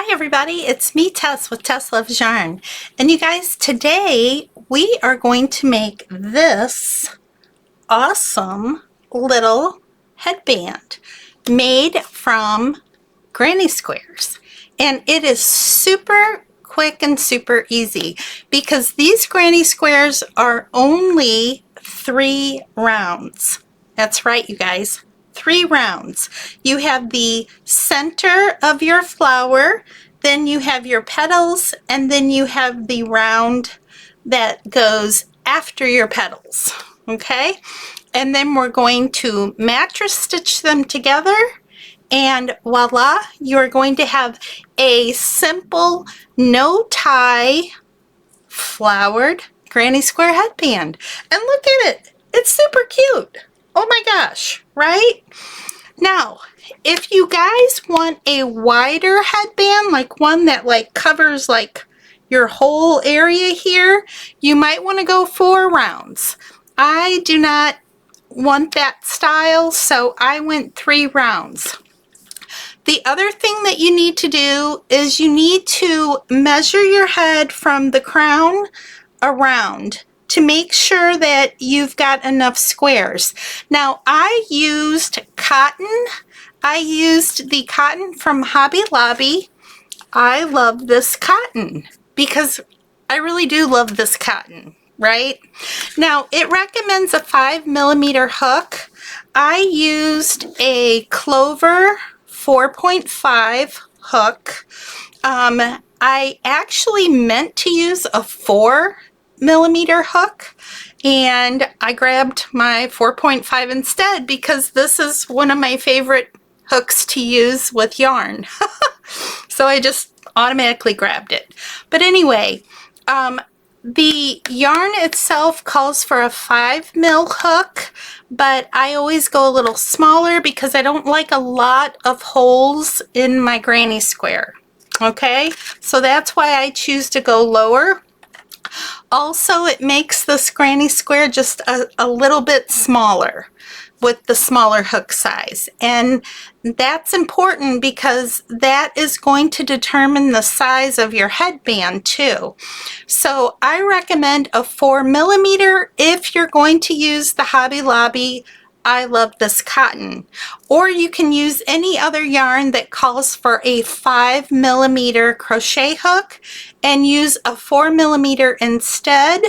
Hi everybody, it's me Tess with Tess Loves Yarn, and you guys, today we are going to make this awesome little headband made from granny squares, and it is super quick and super easy because these granny squares are only 3 rounds. That's right, you guys. 3 rounds. You have the center of your flower, then you have your petals, and then you have the round that goes after your petals, okay? And then we're going to mattress stitch them together, and voila, you're going to have a simple, no tie, flowered granny square headband. And look at it, it's super cute. Oh my gosh, right? Now, if you guys want a wider headband, like one that like covers like your whole area here, you might want to go 4 rounds. I do not want that style, so I went 3 rounds. The other thing that you need to do is you need to measure your head from the crown around to make sure that you've got enough squares. Now, I used cotton. I used the cotton from Hobby Lobby. I love this cotton because I really do love this cotton, right? Now, it recommends a 5mm hook. I used a Clover 4.5 hook. I actually meant to use a 4mm hook, and I grabbed my 4.5 instead because this is one of my favorite hooks to use with yarn. So I just automatically grabbed it. But anyway, the yarn itself calls for a 5mm hook, but I always go a little smaller because I don't like a lot of holes in my granny square. Okay, so that's why I choose to go lower. Also, it makes this granny square just a little bit smaller with the smaller hook size, and that's important because that is going to determine the size of your headband too. So I recommend a 4mm if you're going to use the Hobby Lobby I love this cotton, or you can use any other yarn that calls for a 5mm crochet hook and use a 4mm instead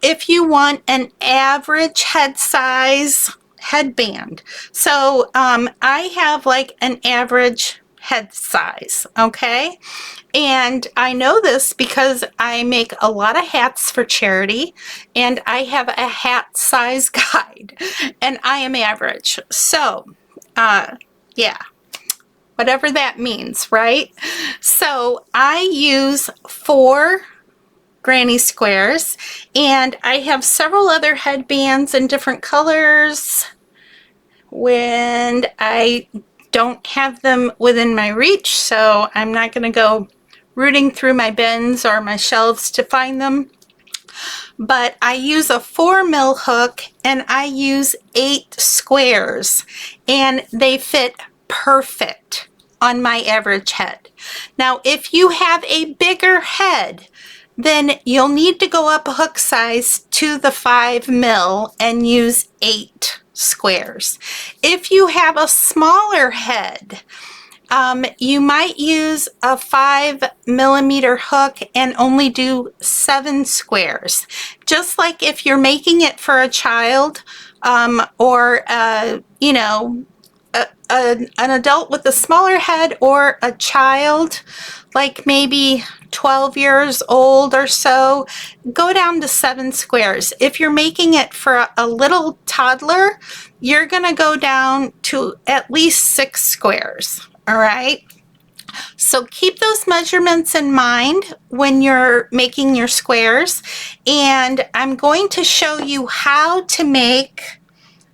if you want an average head size headband. So I have like an average head size, okay? And I know this because I make a lot of hats for charity, and I have a hat size guide, and I am average. So yeah, whatever that means, right? So I use 4 granny squares, and I have several other headbands in different colors when I don't have them within my reach, so I'm not going to go rooting through my bins or my shelves to find them. But I use a 4mm hook, and I use 8 squares, and they fit perfect on my average head. Now, if you have a bigger head, then you'll need to go up a hook size to the 5mm and use 8 squares. If you have a smaller head, you might use a 5mm hook and only do 7 squares. Just like if you're making it for a child, or you know, an adult with a smaller head, or a child like maybe 12 years old or so, go down to 7 squares. If you're making it for a little toddler, you're gonna go down to at least 6 squares, all right? So keep those measurements in mind when you're making your squares, and I'm going to show you how to make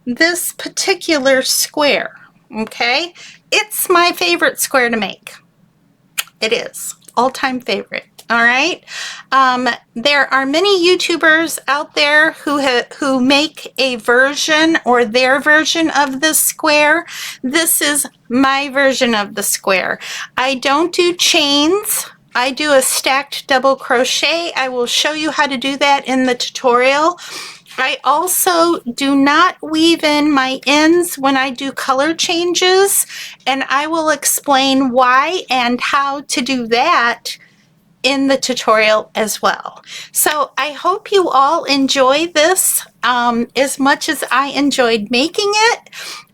this particular square, okay? It's my favorite square to make. It is all-time favorite. All right. There are many YouTubers out there who make a version or their version of the square. This is my version of the square. I don't do chains. I do a stacked double crochet. I will show you how to do that in the tutorial. I also do not weave in my ends when I do color changes, and I will explain why and how to do that in the tutorial as well. So I hope you all enjoy this as much as I enjoyed making it.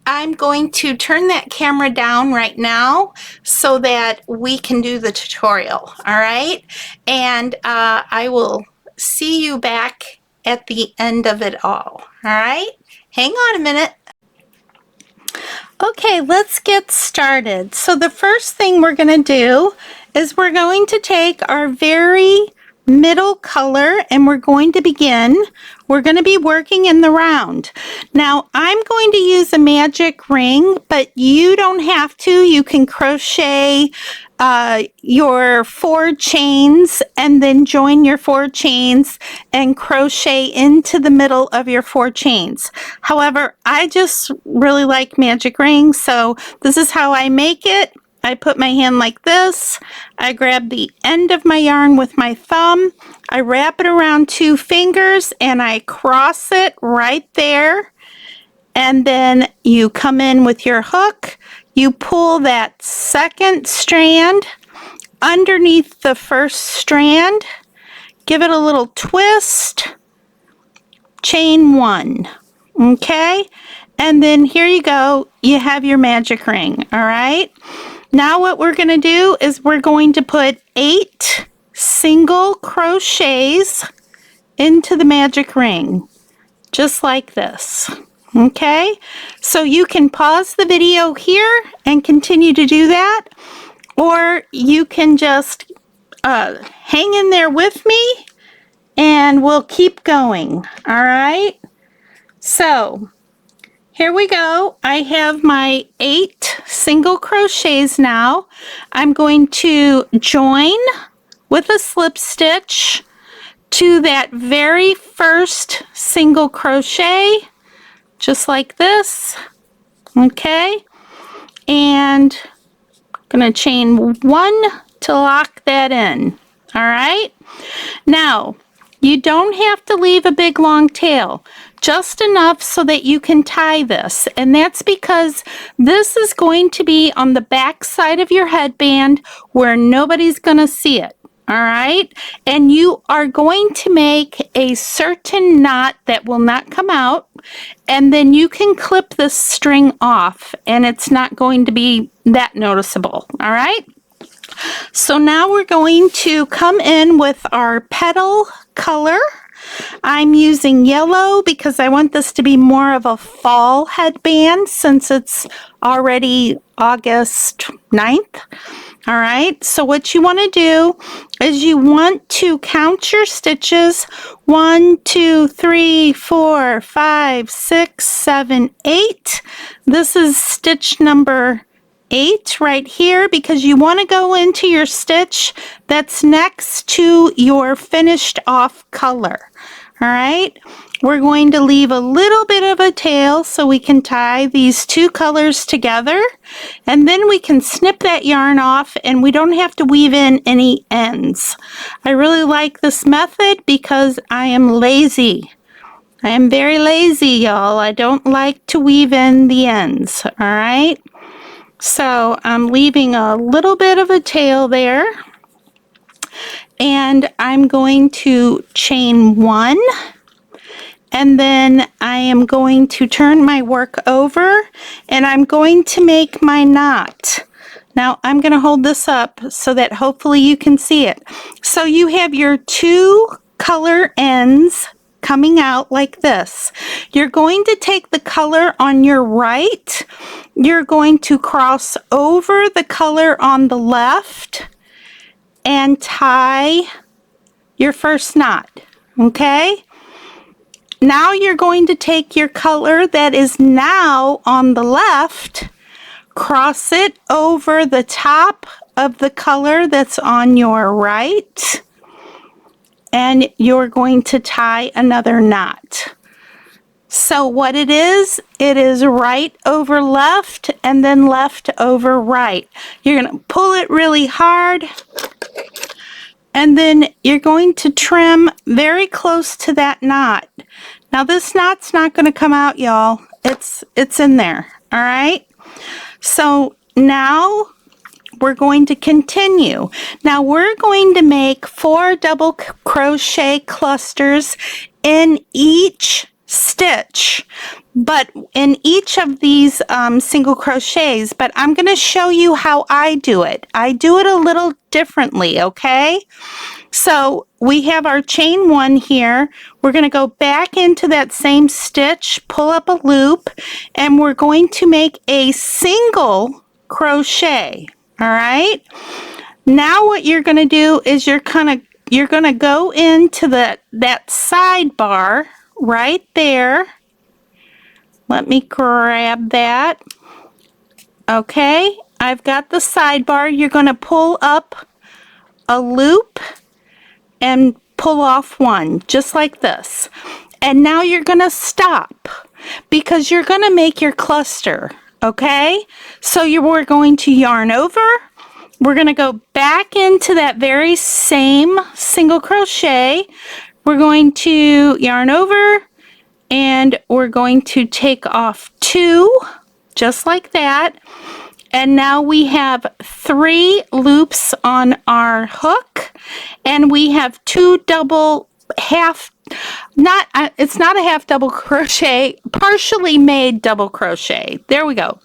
I'm going to turn that camera down right now so that we can do the tutorial, all right? And I will see you back at the end of it all right? Hang on a minute. Okay, let's get started. So the first thing we're going to do is we're going to take our very middle color and we're going to begin. We're going to be working in the round. Now I'm going to use a magic ring, but you don't have to. You can crochet your 4 chains and then join your 4 chains and crochet into the middle of your 4 chains. However, I just really like magic rings, so this is how I make it. I put my hand like this. I grab the end of my yarn with my thumb. I wrap it around 2 fingers and I cross it right there. And then you come in with your hook. You pull that second strand underneath the first strand. Give it a little twist. Chain 1. Okay? And then here you go. You have your magic ring. All right? Now what we're going to do is we're going to put 8 single crochets into the magic ring, just like this. Okay, so you can pause the video here and continue to do that, or you can just hang in there with me and we'll keep going. All right, so here we go. I have my 8 single crochets now. I'm going to join with a slip stitch to that very first single crochet, just like this. Okay, and I'm going to chain 1 to lock that in. All right, now you don't have to leave a big long tail, just enough so that you can tie this. And that's because this is going to be on the back side of your headband where nobody's going to see it. All right, and you are going to make a certain knot that will not come out, and then you can clip this string off and it's not going to be that noticeable. All right, so now we're going to come in with our petal color. I'm using yellow because I want this to be more of a fall headband since it's already August 9th. All right, so what you want to do is you want to count your stitches. 1, 2, 3, 4, 5, 6, 7, 8. This is stitch number 8 right here because you want to go into your stitch that's next to your finished off color. All right, we're going to leave a little bit of a tail so we can tie these 2 colors together, and then we can snip that yarn off and we don't have to weave in any ends. I really like this method because I am lazy. I am very lazy, y'all. I don't like to weave in the ends. All right, so I'm leaving a little bit of a tail there, and I'm going to chain 1, and then I am going to turn my work over and I'm going to make my knot. Now I'm going to hold this up so that hopefully you can see it. So you have your 2 color ends coming out like this. You're going to take the color on your right, you're going to cross over the color on the left and tie your first knot. Okay, now you're going to take your color that is now on the left, cross it over the top of the color that's on your right, and you're going to tie another knot. So what it is right over left and then left over right. You're going to pull it really hard, and then you're going to trim very close to that knot. Now this knot's not going to come out, y'all. It's in there, all right? So now we're going to continue. Now we're going to make 4 double crochet clusters in each stitch, but in each of these single crochets, but I'm going to show you how I do it. I do it a little differently, okay? So we have our chain 1 here. We're going to go back into that same stitch, pull up a loop, and we're going to make a single crochet. All right. Now what you're going to do is you're going to go into that sidebar right there. Let me grab that. Okay, I've got the sidebar. You're going to pull up a loop and pull off one, just like this. And now you're going to stop because you're going to make your cluster, okay? So we're going to yarn over. We're going to go back into that very same single crochet. We're going to yarn over, and we're going to take off 2, just like that. And now we have 3 loops on our hook, and we have 2 double half, it's not a half double crochet, partially made double crochet. There we go.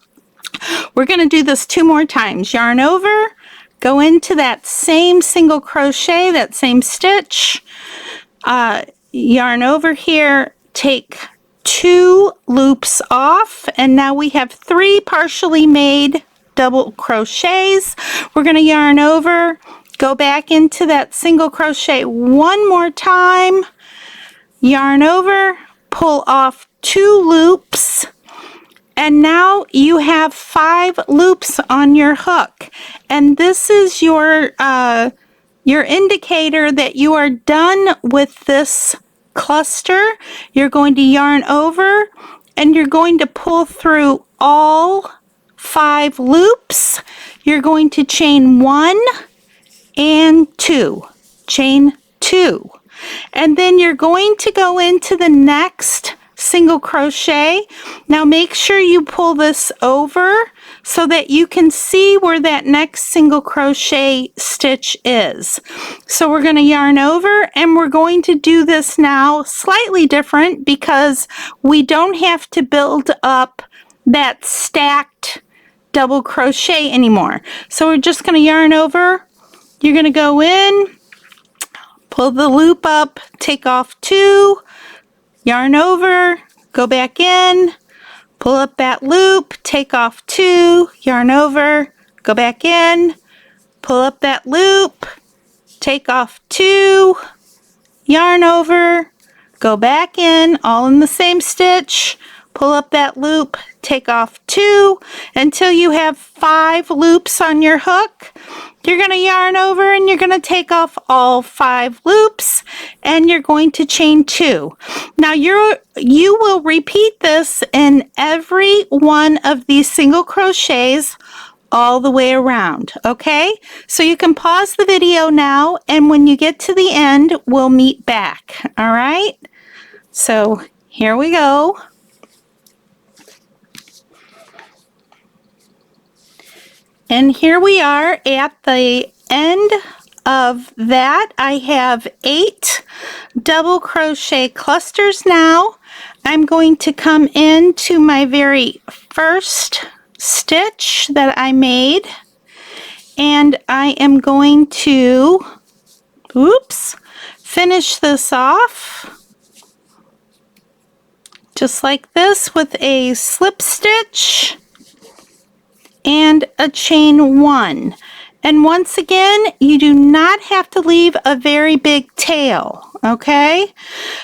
We're going to do this 2 more times. Yarn over, go into that same single crochet, that same stitch, yarn over here, take 2 loops off, and now we have 3 partially made double crochets. We're going to yarn over, go back into that single crochet 1 more time, yarn over, pull off 2 loops, and now you have 5 loops on your hook, and this is your indicator that you are done with this cluster. You're going to yarn over, and you're going to pull through all 5 loops. You're going to chain 1 and 2, chain 2, and then you're going to go into the next single crochet. Now make sure you pull this over so that you can see where that next single crochet stitch is. So we're going to yarn over, and we're going to do this now slightly different because we don't have to build up that stacked double crochet anymore. So we're just going to yarn over. You're going to go in, pull the loop up, take off 2, yarn over, go back in, pull up that loop, take off 2, yarn over, go back in, pull up that loop, take off 2, yarn over, go back in, all in the same stitch, pull up that loop, take off 2 until you have 5 loops on your hook. You're going to yarn over, and you're going to take off all 5 loops, and you're going to chain 2. Now you will repeat this in every one of these single crochets all the way around, okay? So you can pause the video now, and when you get to the end, we'll meet back, all right? So here we go. And here we are at the end of that. I have 8 double crochet clusters now. I'm going to come into my very first stitch that I made, and I am going to, finish this off just like this with a slip stitch and a chain 1. And once again, you do not have to leave a very big tail, okay?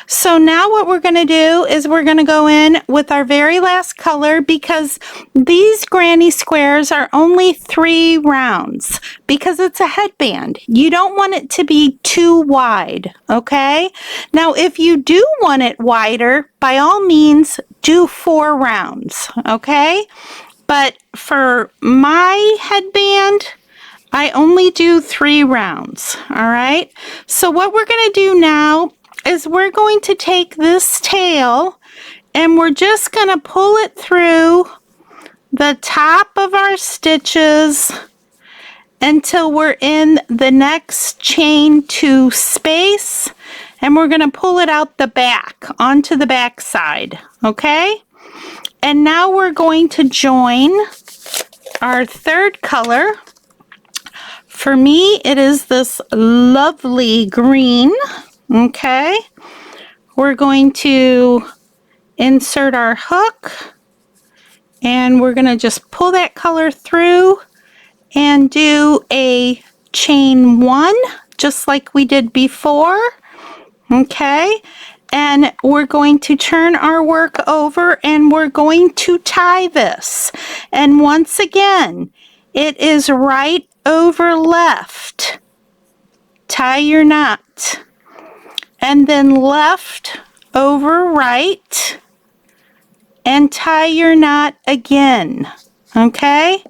So now what we're going to do is we're going to go in with our very last color, because these granny squares are only 3 rounds because it's a headband. You don't want it to be too wide, okay? Now if you do want it wider, by all means do 4 rounds, okay? But for my headband, I only do 3 rounds, all right? So what we're going to do now is we're going to take this tail and we're just going to pull it through the top of our stitches until we're in the next chain 2 space, and we're going to pull it out the back onto the back side, okay? And now we're going to join our 3rd color. For me, it is this lovely green, okay? We're going to insert our hook, and we're going to just pull that color through and do a chain 1, just like we did before, okay? And we're going to turn our work over and we're going to tie this. And once again, it is right over left. Tie your knot. And then left over right. And tie your knot again. Okay?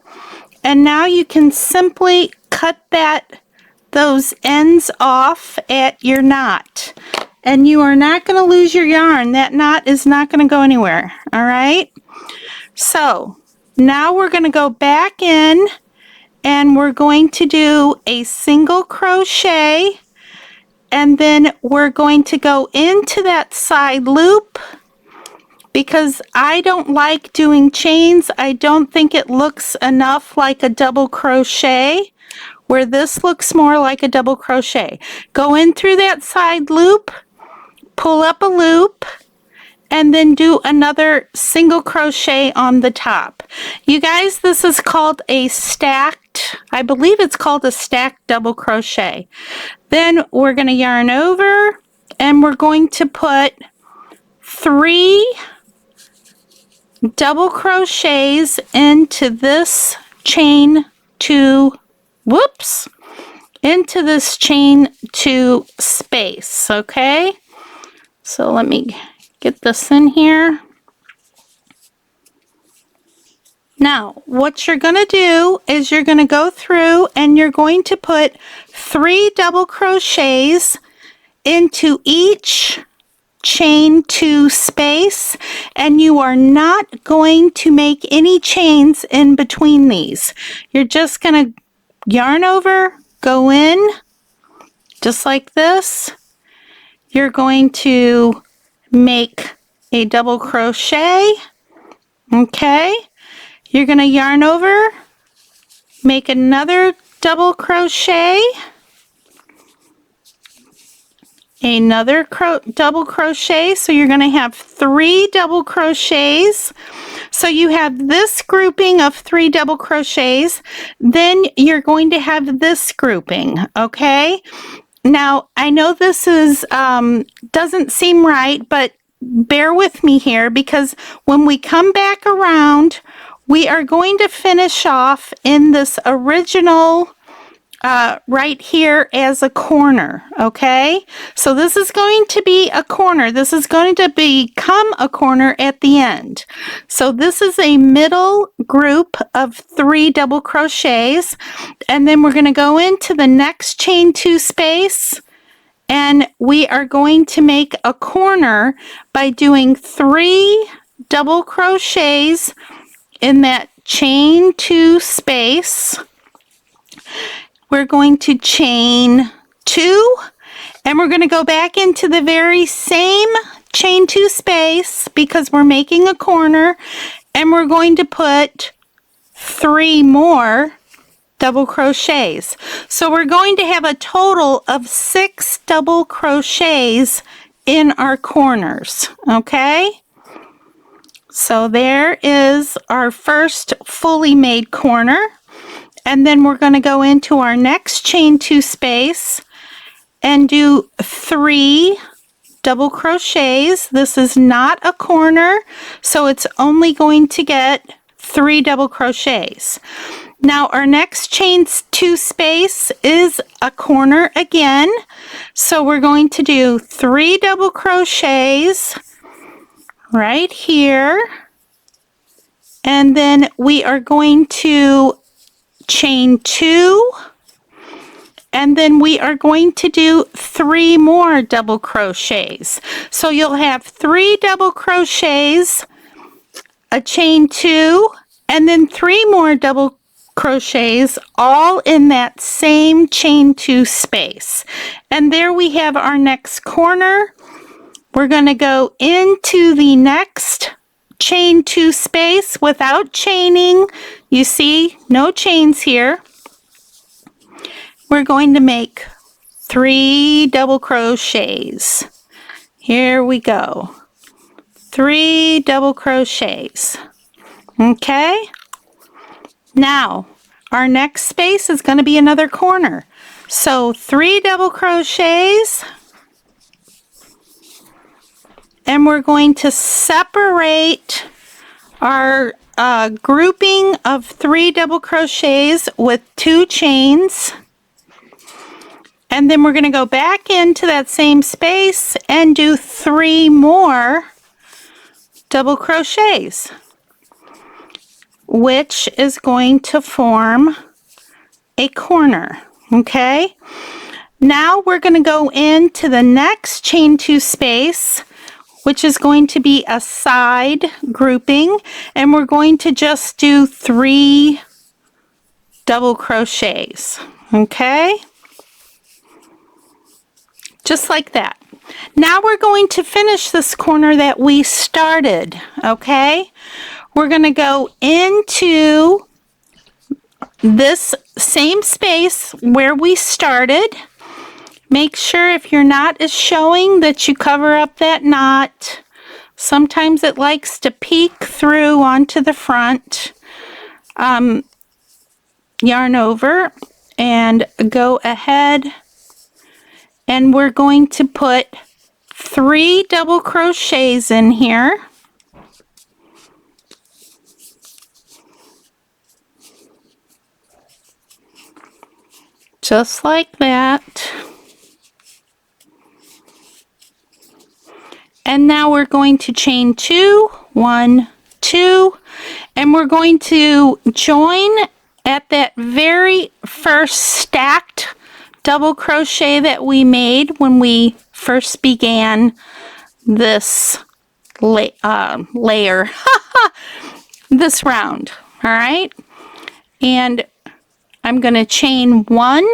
And now you can simply cut those ends off at your knot. And you are not going to lose your yarn. That knot is not going to go anywhere. All right? So now we're going to go back in and we're going to do a single crochet, and then we're going to go into that side loop, because I don't like doing chains. I don't think it looks enough like a double crochet, where this looks more like a double crochet. Go in through that side loop, pull up a loop, and then do another single crochet on the top. You guys, this is called a stacked, I believe it's called a stacked double crochet. Then we're going to yarn over and we're going to put 3 double crochets into this chain 2, into this chain 2 space, okay? So let me get this in here. Now, what you're going to do is you're going to go through and you're going to put 3 double crochets into each chain 2 space, and you are not going to make any chains in between these. You're just going to yarn over, go in, just like this. You're going to make a double crochet, okay? You're going to yarn over, make another double crochet, another double crochet, so you're going to have 3 double crochets. So you have this grouping of 3 double crochets, then you're going to have this grouping, okay? Now, I know this is doesn't seem right, but bear with me here, because when we come back around, we are going to finish off in this original right here as a corner, okay? So this is going to be a corner. This is going to become a corner at the end. So this is a middle group of 3 double crochets, and then we're going to go into the next chain 2 space, and we are going to make a corner by doing 3 double crochets in that chain 2 space. We're going to chain 2, and we're going to go back into the very same chain 2 space because we're making a corner, and we're going to put 3 more double crochets. So we're going to have a total of 6 double crochets in our corners, okay? So there is our first fully made corner. And then we're going to go into our next chain 2 space, and do 3 double crochets. This is not a corner, so it's only going to get 3 double crochets. Now our next chain 2 space is a corner again, so we're going to do 3 double crochets right here, and then we are going to chain 2, and then we are going to do 3 more double crochets. So you'll have 3 double crochets, a chain 2, and then 3 more double crochets, all in that same chain 2 space. And there we have our next corner. We're going to go into the next chain 2 space without chaining. You see, no chains here. We're going to make 3 double crochets. Here we go. 3 double crochets. Okay? Now, our next space is going to be another corner. So 3 double crochets, and we're going to separate our grouping of 3 double crochets with 2 chains. And then we're going to go back into that same space and do 3 more double crochets, which is going to form a corner. Okay? Now we're going to go into the next chain 2 space, which is going to be a side grouping, and we're going to just do 3 double crochets. Okay? Just like that. Now we're going to finish this corner that we started. Okay? We're going to go into this same space where we started. Make sure if your knot is showing that you cover up that knot. Sometimes it likes to peek through onto the front. Yarn over and go ahead, and we're going to put 3 double crochets in here. Just like that. And now we're going to chain 2, 1, 2, and we're going to join at that very first stacked double crochet that we made when we first began this layer, this round. All right, and I'm going to chain 1,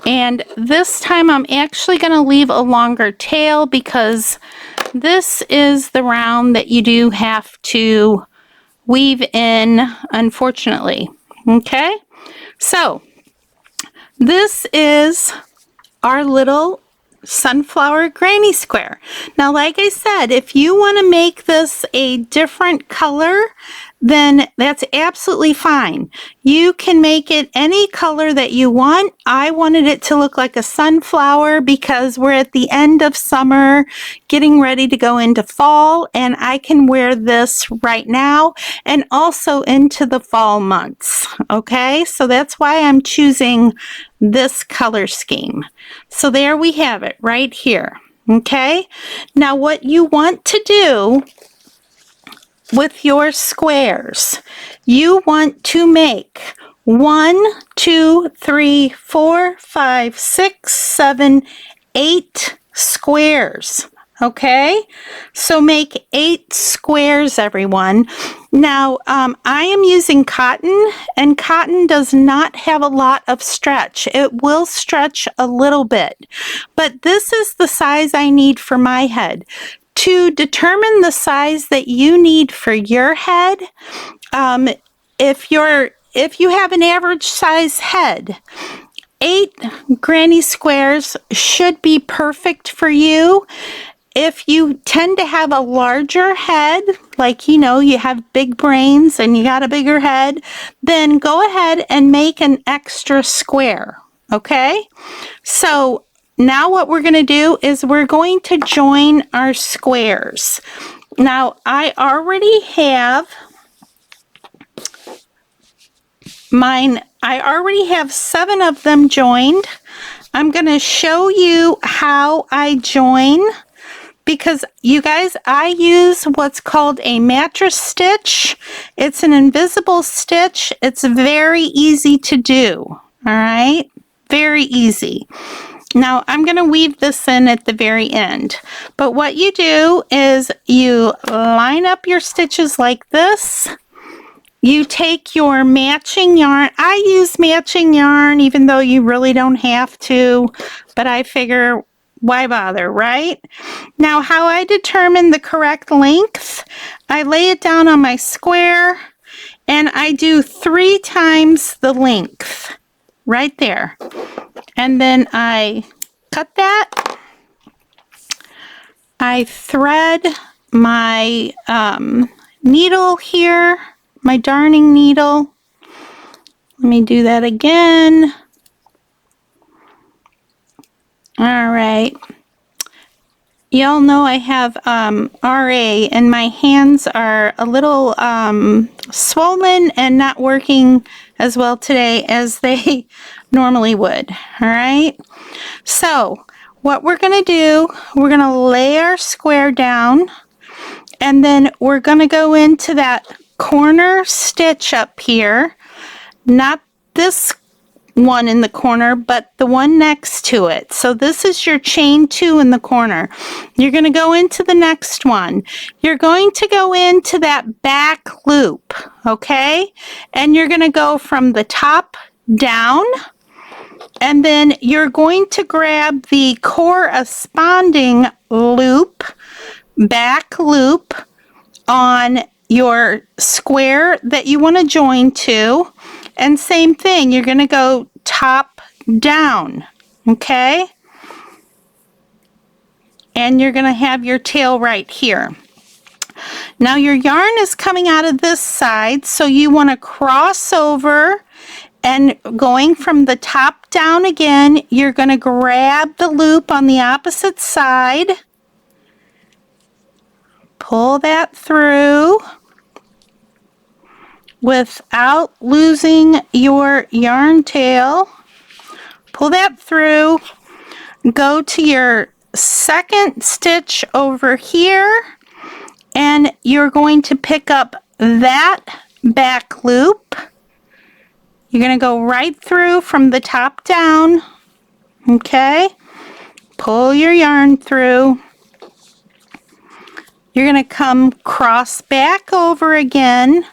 and this time I'm actually going to leave a longer tail because this is the round that you do have to weave in, unfortunately. Okay, so this is our little sunflower granny square. Now, like I said, if you want to make this a different color, then that's absolutely fine. You can make it any color that you want. I wanted it to look like a sunflower because we're at the end of summer, getting ready to go into fall, and I can wear this right now and also into the fall months. Okay, so that's why I'm choosing this color scheme. So there we have it right here. Okay, now what you want to do with your squares, you want to make 1, 2, 3, 4, 5, 6, 7, 8 squares. Okay, so make 8 squares, everyone. Now, I am using cotton, and cotton does not have a lot of stretch. It will stretch a little bit, but this is the size I need for my head. To determine the size that you need for your head, if you have an average size head, 8 granny squares should be perfect for you. If you tend to have a larger head, like you have big brains and you got a bigger head, then go ahead and make an extra square. Okay, so now what we're going to do is we're going to join our squares. Now I already have mine, I already have 7 of them joined. I'm going to show you how I join, because you guys, I use what's called a mattress stitch. It's an invisible stitch. It's very easy to do. All right, very easy. Now I'm going to weave this in at the very end, but what you do is you line up your stitches like this. You take your matching yarn. I use matching yarn even though you really don't have to, but I figure why bother, right? Now how I determine the correct length, I lay it down on my square and I do 3 times the length right there. And then I cut that. I thread my needle here, my darning needle. Let me do that again. All right. Y'all know I have RA and my hands are a little swollen and not working as well today as they normally would. All right. So what we're going to do, we're going to lay our square down and then we're going to go into that corner stitch up here, not this one in the corner, but the one next to it. So this is your chain 2 in the corner. You're going to go into the next one. You're going to go into that back loop, okay? And you're going to go from the top down, and then you're going to grab the corresponding loop, back loop, on your square that you want to join to, and same thing, you're going to go top down, okay? And you're going to have your tail right here. Now your yarn is coming out of this side, so you want to cross over, and going from the top down again, you're going to grab the loop on the opposite side, pull that through without losing your yarn tail, pull that through, go to your second stitch over here, and you're going to pick up that back loop. You're going to go right through from the top down, okay? Pull your yarn through. You're going to come cross back over again.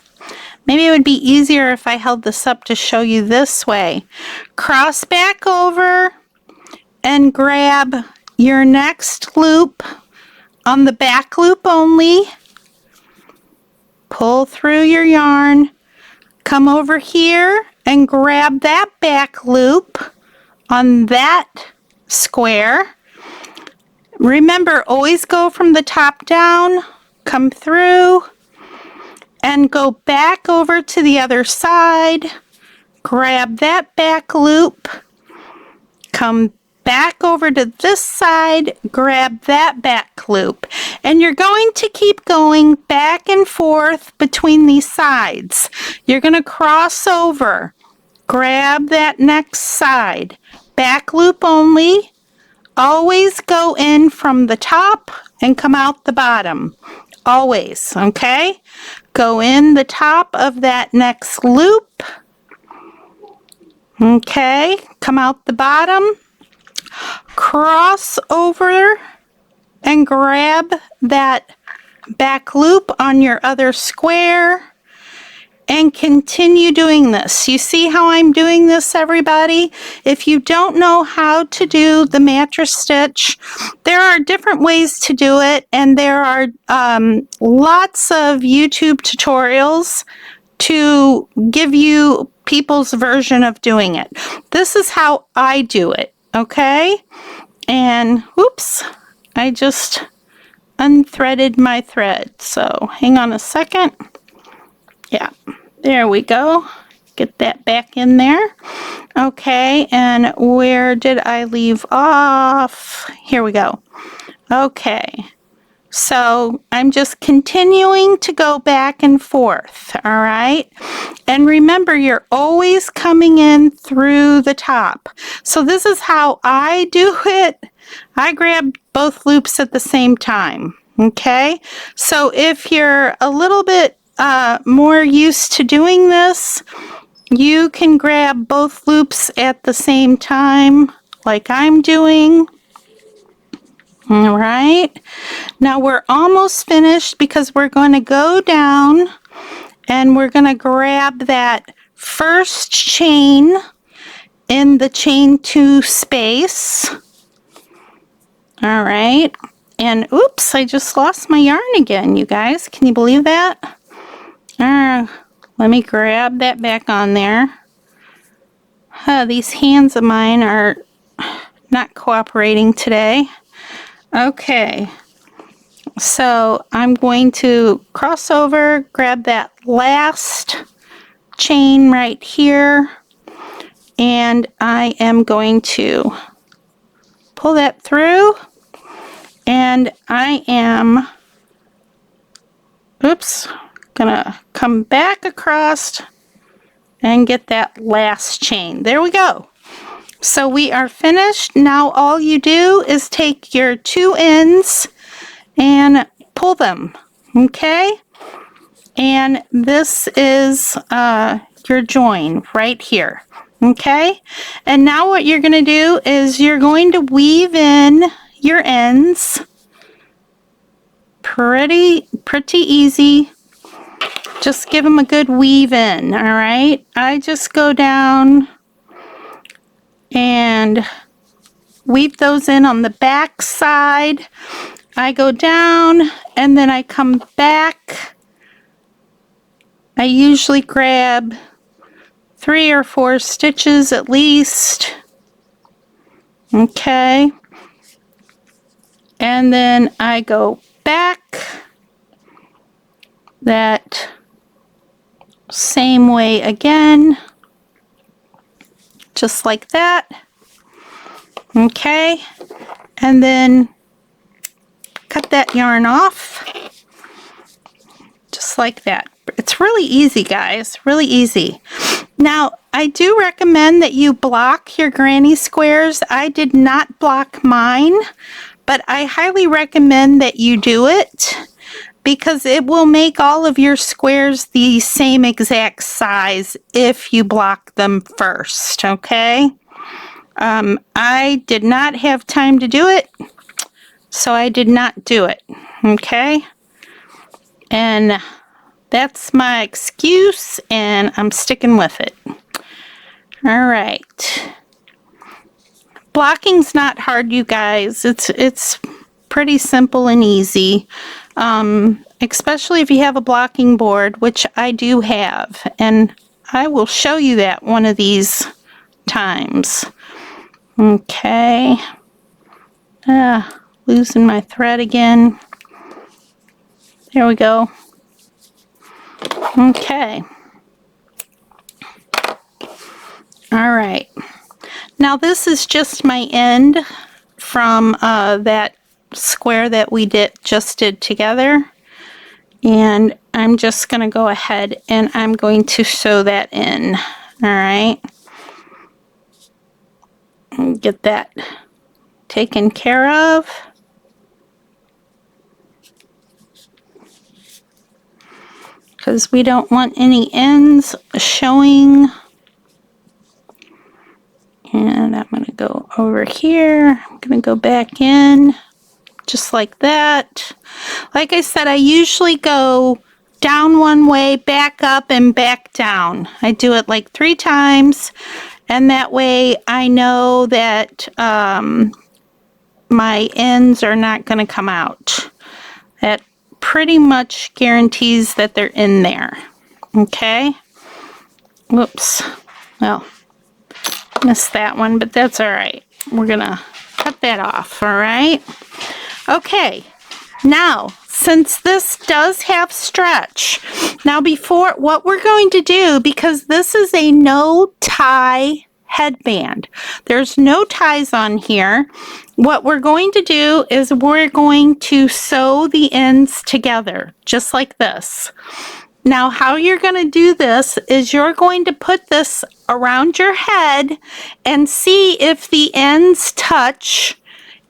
Maybe it would be easier if I held this up to show you this way. Cross back over and grab your next loop on the back loop only. Pull through your yarn. Come over here and grab that back loop on that square. Remember, always go from the top down, come through, and go back over to the other side. Grab that back loop, come back over to this side, grab that back loop, and you're going to keep going back and forth between these sides. You're going to cross over, grab that next side, back loop only. Always go in from the top and come out the bottom. Always, okay? Go in the top of that next loop. Okay, come out the bottom. Cross over and grab that back loop on your other square and continue doing this. You see how I'm doing this, everybody? If you don't know how to do the mattress stitch, there are different ways to do it, and there are lots of YouTube tutorials to give you people's version of doing it. This is how I do it, okay? And whoops, I just unthreaded my thread. So hang on a second. Yeah, there we go. Get that back in there. Okay, and where did I leave off? Here we go. Okay, so I'm just continuing to go back and forth, all right? And remember, you're always coming in through the top. So this is how I do it. I grab both loops at the same time, okay? So if you're a little bit more used to doing this, you can grab both loops at the same time, like I'm doing. All right, now we're almost finished because we're going to go down and we're going to grab that first chain in the chain 2 space. All right, and oops, I just lost my yarn again, you guys. Can you believe that? Let me grab that back on there. These hands of mine are not cooperating today. Okay, so I'm going to cross over, grab that last chain right here, and I am going to pull that through, and I am, oops, gonna come back across and get that last chain. There we go. So we are finished. Now all you do is take your 2 ends and pull them, okay? And this is your join right here, okay? And now what you're going to do is you're going to weave in your ends. Pretty easy. Just give them a good weave in, all right? I just go down and weave those in on the back side. I go down and then I come back. I usually grab 3 or 4 stitches at least. Okay. And then I go back that same way again. Just like that. Okay, and then cut that yarn off just like that. It's really easy, guys, really easy. Now I do recommend that you block your granny squares. I did not block mine, but I highly recommend that you do it because it will make all of your squares the same exact size if you block them first, okay? I did not have time to do it, so I did not do it, okay? And that's my excuse, and I'm sticking with it. All right. Blocking's not hard, you guys. It's pretty simple and easy, especially if you have a blocking board, which I do have, and I will show you that one of these times. Okay, losing my thread again. There we go. Okay. All right. Now this is just my end from that square that we just did together. And I'm just going to go ahead and I'm going to sew that in. All right. And get that taken care of. Because we don't want any ends showing. And I'm going to go over here. I'm going to go back in just like that. Like I said, I usually go down one way, back up, and back down. I do it like 3 times, and that way I know that my ends are not going to come out. That pretty much guarantees that they're in there. Okay? Whoops. Well, missed that one, but that's all right. We're going to cut that off, all right? Okay. Now, since this does have stretch, now before, what we're going to do, because this is a no tie headband. There's no ties on here. What we're going to do is we're going to sew the ends together, just like this. Now, how you're going to do this is you're going to put this around your head and see if the ends touch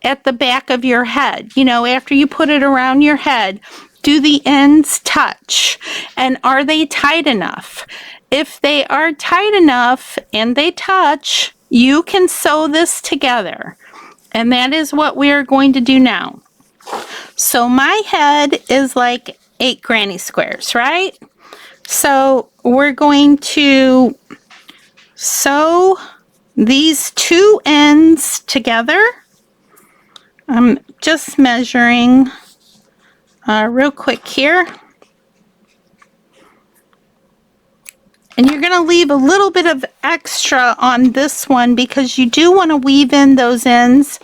at the back of your head. You know, after you put it around your head, do the ends touch? And are they tight enough? If they are tight enough and they touch, you can sew this together. And that is what we are going to do now. So my head is like 8 granny squares, right? So we're going to sew these 2 ends together. I'm just measuring real quick here. And you're going to leave a little bit of extra on this one because you do want to weave in those ends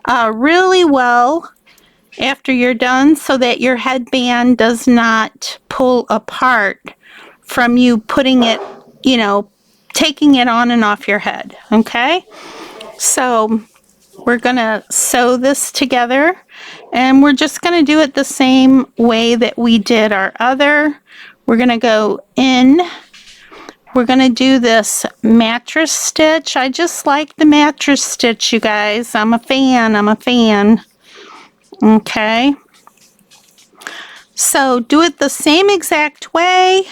really well after you're done so that your headband does not pull apart from you putting it, you know, taking it on and off your head, okay? So we're going to sew this together, and we're just going to do it the same way that we did our other. We're going to go in. We're going to do this mattress stitch. I just like the mattress stitch, you guys. I'm a fan. Okay. So do it the same exact way.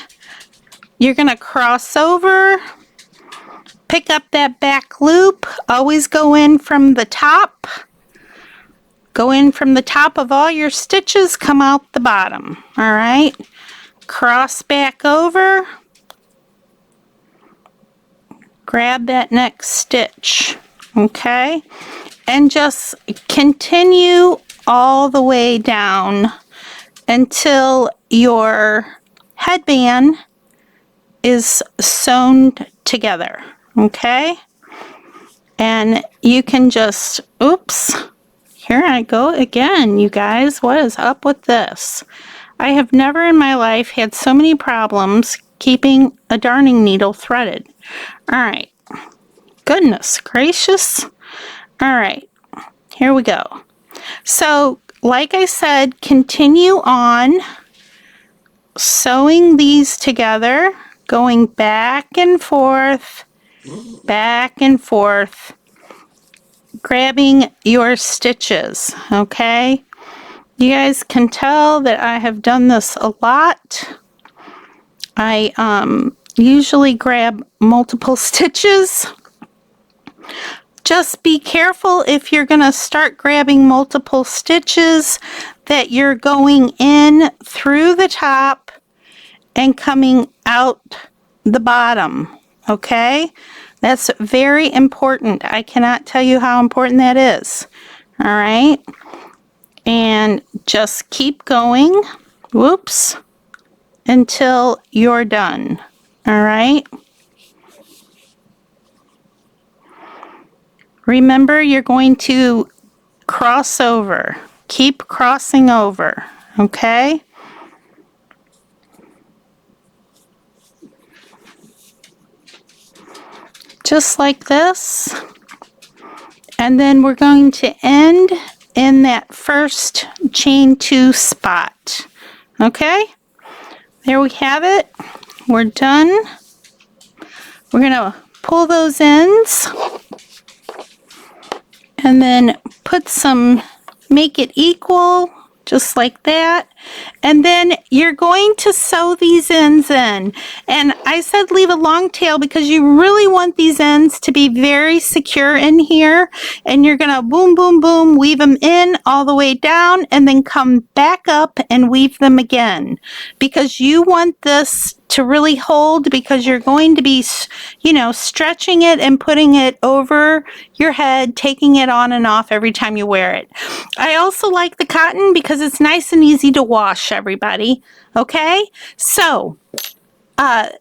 You're going to cross over, pick up that back loop, always go in from the top. Go in from the top of all your stitches, come out the bottom. All right. Cross back over. Grab that next stitch, okay, and just continue all the way down until your headband is sewn together, okay? And you can just, oops, here I go again, you guys. What is up with this? I have never in my life had so many problems keeping a darning needle threaded. All right, goodness gracious. All right, here we go. So like I said, continue on sewing these together, going back and forth, grabbing your stitches, okay? You guys can tell that I have done this a lot. I usually grab multiple stitches. Just be careful if you're going to start grabbing multiple stitches that you're going in through the top and coming out the bottom, okay? That's very important. I cannot tell you how important that is. All right? And just keep going. Whoops. Until you're done. All right? Remember, you're going to cross over. Keep crossing over, okay? Just like this. And then we're going to end in that first chain 2 spot. Okay? There we have it. We're done. We're going to pull those ends and then put some, make it equal, just like that. And then you're going to sew these ends in. And I said leave a long tail because you really want these ends to be very secure in here. And you're going to boom, boom, boom, weave them in all the way down and then come back up and weave them again. Because you want this to really hold, because you're going to be, you know, stretching it and putting it over your head, taking it on and off every time you wear it. I also like the cotton because it's nice and easy to wash, everybody. Okay, so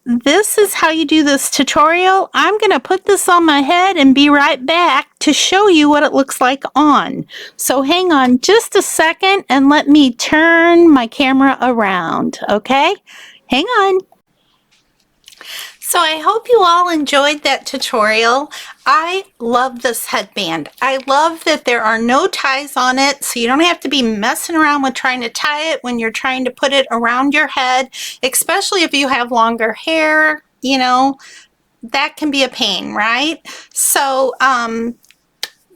this is how you do this tutorial. I'm going to put this on my head and be right back to show you what it looks like on. So hang on just a second and let me turn my camera around, okay? Hang on. So I hope you all enjoyed that tutorial. I love this headband. I love that there are no ties on it, so you don't have to be messing around with trying to tie it when you're trying to put it around your head, especially if you have longer hair, you know, that can be a pain, right? So,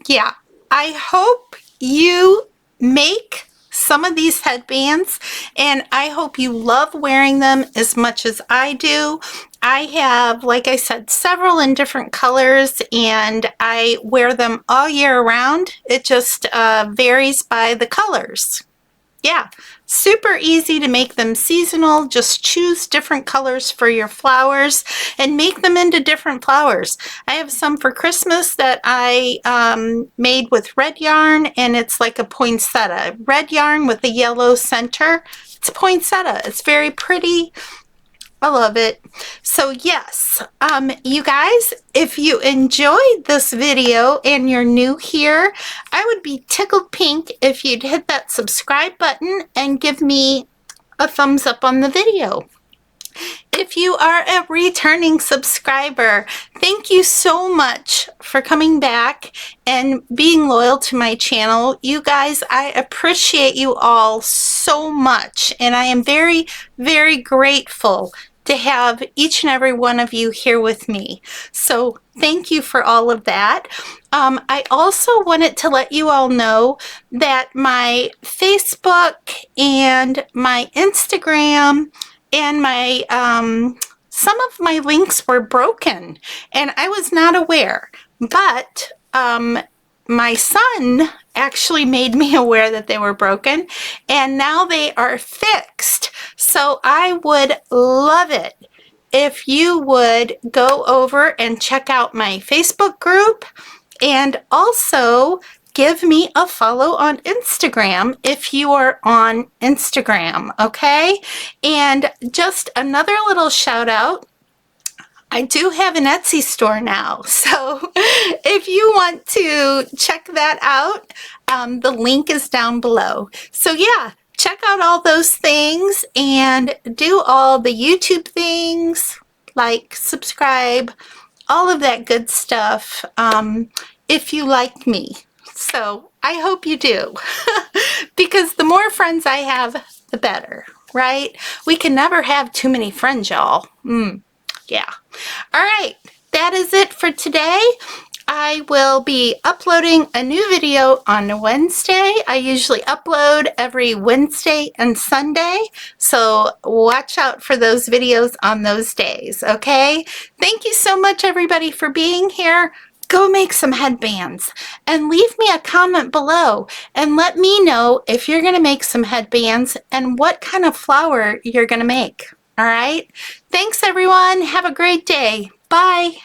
yeah, I hope you make some of these headbands, and I hope you love wearing them as much as I do. I have, like I said, several in different colors, and I wear them all year round. It just varies by the colors. Yeah, super easy to make them seasonal. Just choose different colors for your flowers and make them into different flowers. I have some for Christmas that I made with red yarn, and it's like a poinsettia. Red yarn with a yellow center. It's poinsettia. It's very pretty. I love it. So yes, you guys, if you enjoyed this video and you're new here, I would be tickled pink if you'd hit that subscribe button and give me a thumbs up on the video. If you are a returning subscriber, thank you so much for coming back and being loyal to my channel. You guys, I appreciate you all so much, and I am very, very grateful to have each and every one of you here with me. So thank you for all of that. I also wanted to let you all know that my Facebook and my Instagram and my some of my links were broken, and I was not aware, but my son actually made me aware that they were broken, and now they are fixed. So I would love it if you would go over and check out my Facebook group, and also give me a follow on Instagram if you are on Instagram, okay? And just another little shout out, I do have an Etsy store now, so if you want to check that out, the link is down below. So yeah, check out all those things and do all the YouTube things, like, subscribe, all of that good stuff, if you like me. So I hope you do, because the more friends I have, the better, right? We can never have too many friends, y'all. Yeah. All right, that is it for today. I will be uploading a new video on Wednesday. I usually upload every Wednesday and Sunday, so watch out for those videos on those days, okay? Thank you so much, everybody, for being here. Go make some headbands and leave me a comment below and let me know if you're going to make some headbands and what kind of flower you're going to make. All right? Thanks, everyone. Have a great day. Bye.